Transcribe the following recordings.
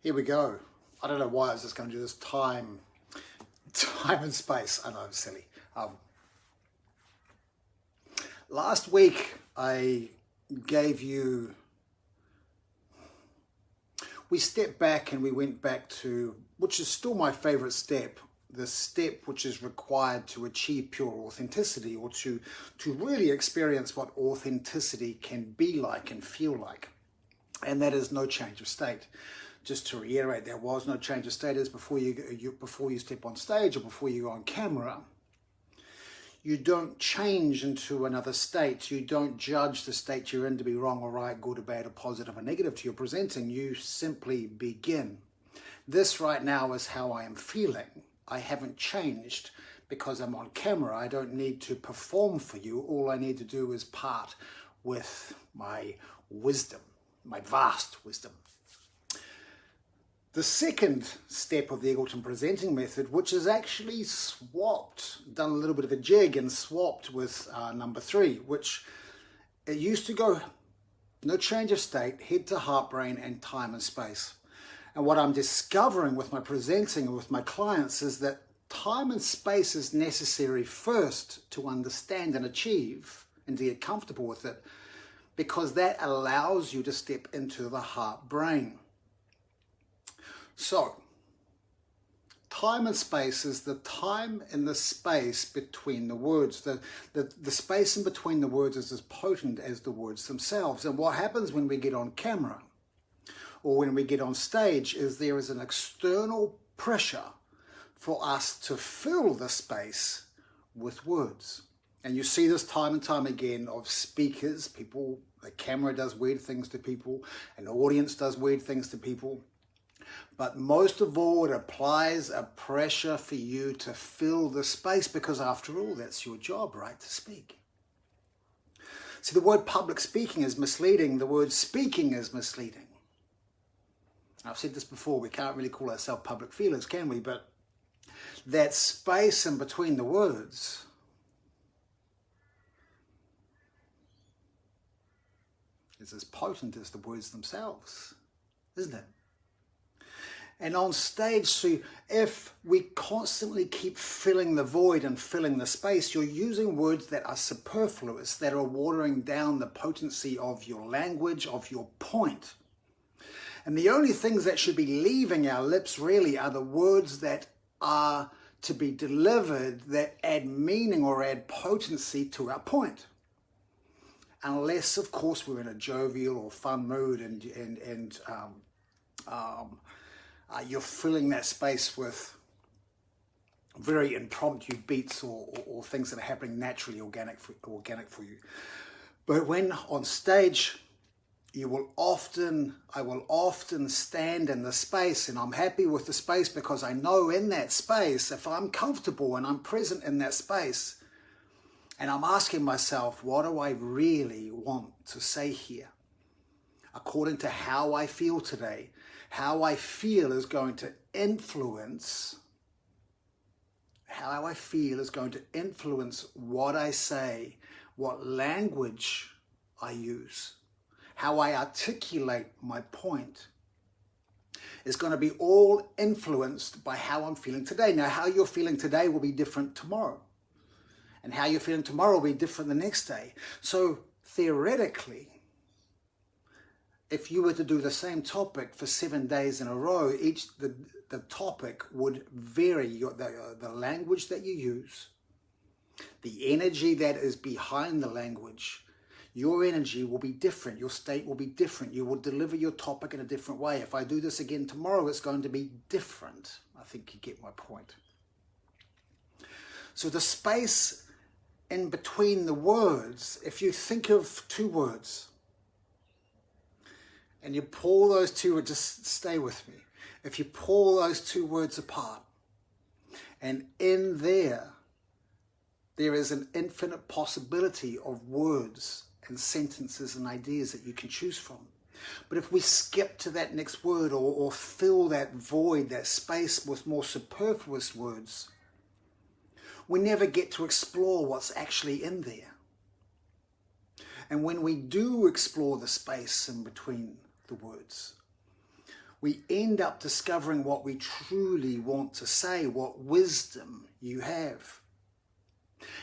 Here we go. I don't know why I was just going to do this time and space. I know, I'm silly. Last week I gave you, we stepped back and we went back to, which is still my favorite step, the step which is required to achieve pure authenticity, or to really experience what authenticity can be like and feel like. And that is no change of state. Just to reiterate, there was no change of state. As before you step on stage or before you go on camera, you don't change into another state. You don't judge the state you're in to be wrong or right, good or bad or positive or negative to your presenting. You simply begin. This right now is how I am feeling. I haven't changed because I'm on camera. I don't need to perform for you. All I need to do is part with my wisdom, my vast wisdom. The second step of the Eggelton presenting method, which is actually swapped, done a little bit of a jig and swapped with number 3, which it used to go no change of state, head to heart, brain, and time and space. And what I'm discovering with my presenting and with my clients is that time and space is necessary first to understand and achieve and to get comfortable with it, because that allows you to step into the heart brain. So, time and space is the time and the space between the words. The space in between the words is as potent as the words themselves. And what happens when we get on camera or when we get on stage is there is an external pressure for us to fill the space with words. And you see this time and time again of speakers, people, the camera does weird things to people, an audience does weird things to people. But most of all, it applies a pressure for you to fill the space, because after all, that's your job, right, to speak. See, the word public speaking is misleading. The word speaking is misleading. I've said this before, we can't really call ourselves public feelers, can we? But that space in between the words is as potent as the words themselves, isn't it? And on stage, so if we constantly keep filling the void and filling the space, you're using words that are superfluous, that are watering down the potency of your language, of your point. And the only things that should be leaving our lips really are the words that are to be delivered, that add meaning or add potency to our point. Unless, of course, we're in a jovial or fun mood and you're filling that space with very impromptu beats or things that are happening naturally, organic for you. But when on stage, I will often stand in the space, and I'm happy with the space because I know in that space, if I'm comfortable and I'm present in that space, and I'm asking myself, what do I really want to say here? According to how I feel today, how I feel is going to influence what I say, what language I use, how I articulate my point is going to be all influenced by how I'm feeling today. Now, how you're feeling today will be different tomorrow, and how you're feeling tomorrow will be different the next day. So theoretically, if you were to do the same topic for 7 days in a row, the topic would vary. The language that you use, the energy that is behind the language, your energy will be different. Your state will be different. You will deliver your topic in a different way. If I do this again tomorrow, it's going to be different. I think you get my point. So the space in between the words, if you think of 2 words, and you pull those 2 words, just stay with me. If you pull those 2 words apart, and in there is an infinite possibility of words and sentences and ideas that you can choose from. But if we skip to that next word or fill that void, that space with more superfluous words, we never get to explore what's actually in there. And when we do explore the space in between the words, we end up discovering what we truly want to say, what wisdom you have.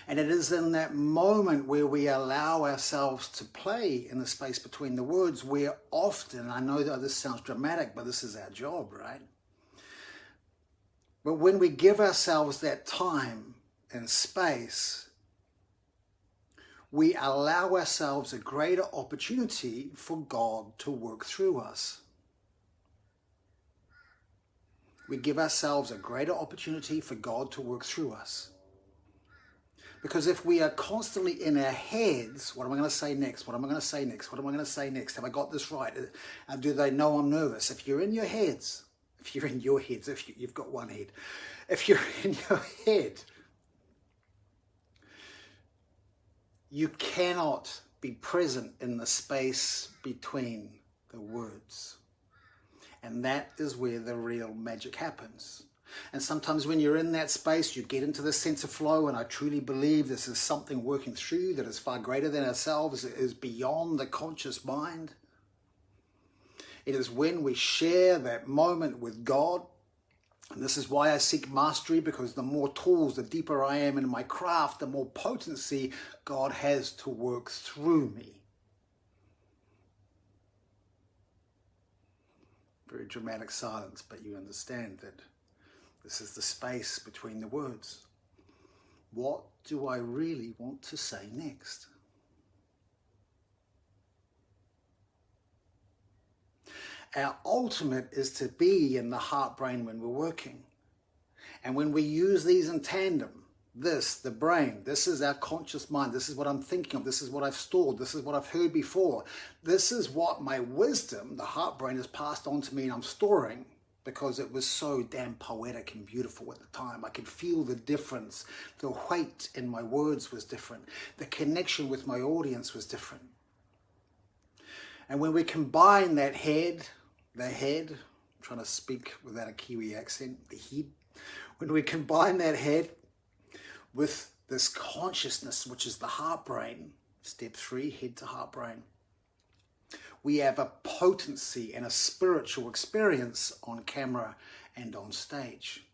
And it is in that moment where we allow ourselves to play in the space between the words where often, I know that this sounds dramatic, but this is our job, right? But when we give ourselves that time and space, we allow ourselves a greater opportunity for God to work through us. We give ourselves a greater opportunity for God to work through us. Because if we are constantly in our heads, what am I going to say next? What am I going to say next? What am I going to say next? Have I got this right? Do they know I'm nervous? If you're in your heads, if you've got one head, if you're in your head, you cannot be present in the space between the words. And that is where the real magic happens. And sometimes when you're in that space, you get into this sense of flow, and I truly believe this is something working through you that is far greater than ourselves. It is beyond the conscious mind. It is when we share that moment with God. And this is why I seek mastery, because the more tools, the deeper I am in my craft, the more potency God has to work through me. Very dramatic silence, but you understand that this is the space between the words. What do I really want to say next? Our ultimate is to be in the heart brain when we're working. And when we use these in tandem, the brain, this is our conscious mind, this is what I'm thinking of, this is what I've stored, this is what I've heard before, this is what my wisdom, the heart brain, has passed on to me and I'm storing because it was so damn poetic and beautiful at the time. I could feel the difference. The weight in my words was different. The connection with my audience was different. And when we combine that head, I'm trying to speak without a Kiwi accent, the head, when we combine that head with this consciousness, which is the heart brain, step 3, head to heart brain, we have a potency and a spiritual experience on camera and on stage.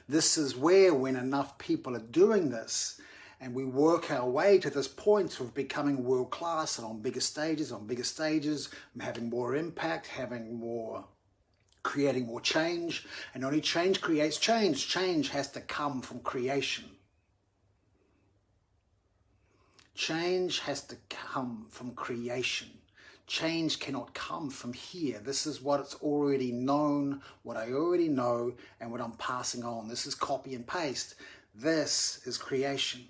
This is where, when enough people are doing this, and we work our way to this point of becoming world class and on bigger stages, having more impact, creating more change, and only change creates change. Change has to come from creation. Change has to come from creation. Change cannot come from here. This is what it's already known, what I already know, and what I'm passing on. This is copy and paste. This is creation.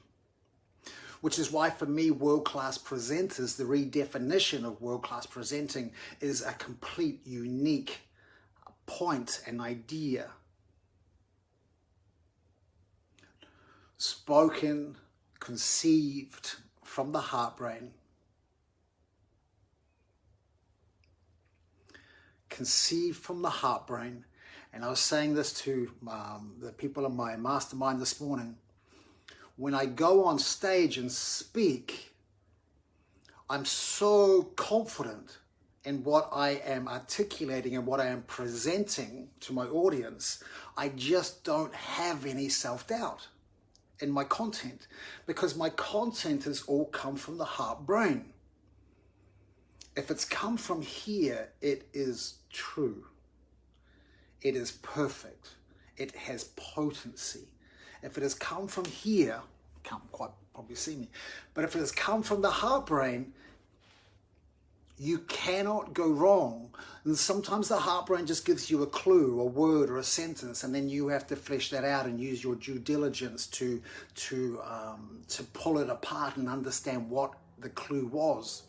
Which is why, for me, world-class presenters, the redefinition of world-class presenting is a complete, unique point and idea. Spoken, conceived from the heart brain. Conceived from the heart brain. And I was saying this to the people in my mastermind this morning. When I go on stage and speak, I'm so confident in what I am articulating and what I am presenting to my audience. I just don't have any self-doubt in my content, because my content has all come from the heart brain. If it's come from here, it is true. It is perfect. It has potency. If it has come from here, you can't quite probably see me, but if it has come from the heart brain, you cannot go wrong. And sometimes the heart brain just gives you a clue, a word or a sentence, and then you have to flesh that out and use your due diligence to pull it apart and understand what the clue was.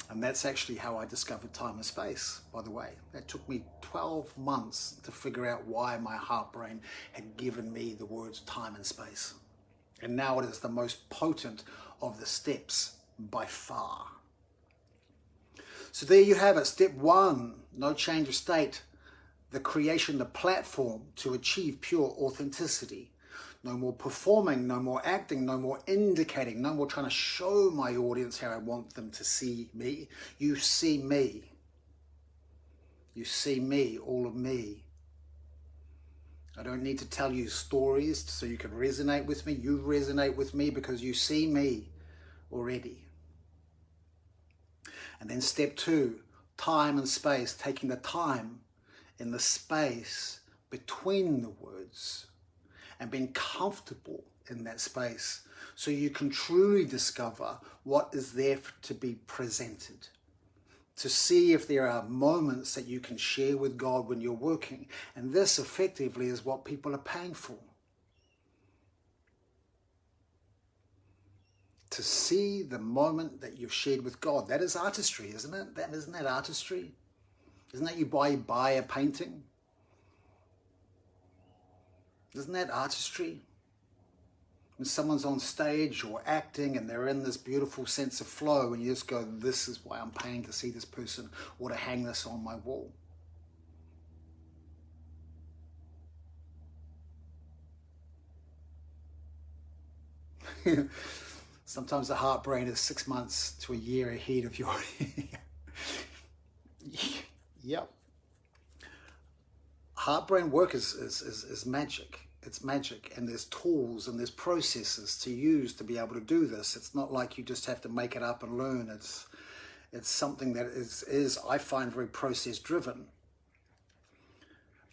And that's actually how I discovered time and space, by the way. That took me 12 months to figure out why my heart brain had given me the words time and space. And now it is the most potent of the steps by far. So there you have it. Step 1, no change of state. The creation, the platform to achieve pure authenticity. No more performing, no more acting, no more indicating, no more trying to show my audience how I want them to see me. You see me. You see me, all of me. I don't need to tell you stories so you can resonate with me. You resonate with me because you see me already. And then step 2, time and space, taking the time in the space between the words and being comfortable in that space so you can truly discover what is there to be presented. To see if there are moments that you can share with God when you're working. And this effectively is what people are paying for. To see the moment that you've shared with God. That is artistry, isn't it? Isn't that artistry? Isn't that you buy a painting? Isn't that artistry? When someone's on stage or acting and they're in this beautiful sense of flow and you just go, this is why I'm paying to see this person or to hang this on my wall. Sometimes the heart brain is 6 months to a year ahead of your... Yep. Heart brain work is magic. It's magic, and there's tools and there's processes to use to be able to do this. It's not like you just have to make it up and learn. It's something that is I find very process driven.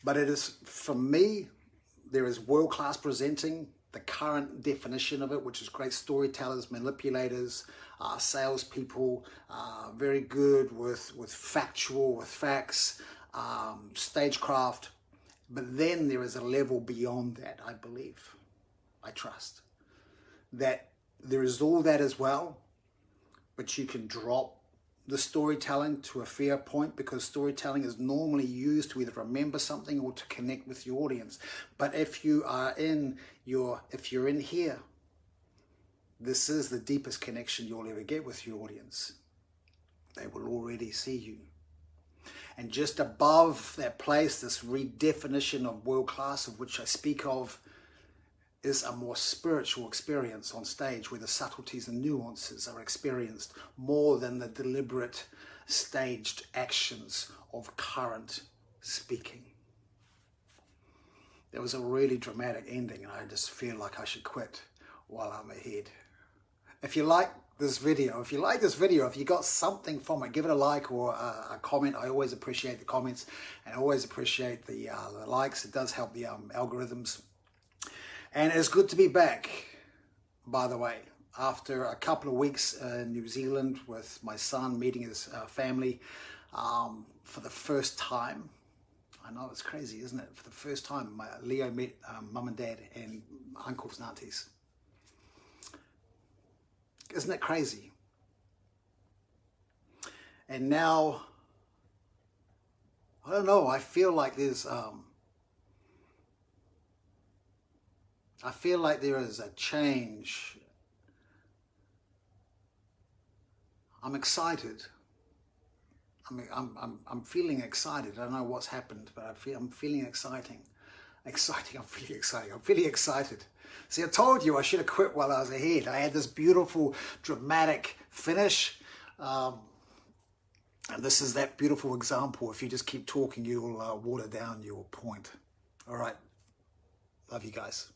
But it is, for me, there is world-class presenting, the current definition of it, which is great storytellers, manipulators, salespeople, very good with facts, stagecraft. But then there is a level beyond that, I believe, I trust. That there is all that as well, but you can drop the storytelling to a fair point, because storytelling is normally used to either remember something or to connect with your audience. But if you are if you're in here, this is the deepest connection you'll ever get with your audience. They will already see you. And just above that place, this redefinition of world class, of which I speak of, is a more spiritual experience on stage, where the subtleties and nuances are experienced more than the deliberate staged actions of current speaking. There was a really dramatic ending, and I just feel like I should quit while I'm ahead. If you like this video, if you got something from it, give it a like or a comment. I always appreciate the comments, and I always appreciate the likes. It does help the algorithms. And it's good to be back, by the way, after a couple of weeks in New Zealand with my son, meeting his family for the first time. I know, it's crazy, isn't it? For the first time, Leo met mum and dad and uncles and aunties. Isn't it crazy? And now, I don't know, I feel like there's... I feel like there is a change. I'm excited. I'm feeling excited. I don't know what's happened, but I'm feeling exciting. I'm feeling excited. See, I told you I should have quit while I was ahead. I had this beautiful, dramatic finish. And this is that beautiful example. If you just keep talking, you'll water down your point. All right. Love you guys.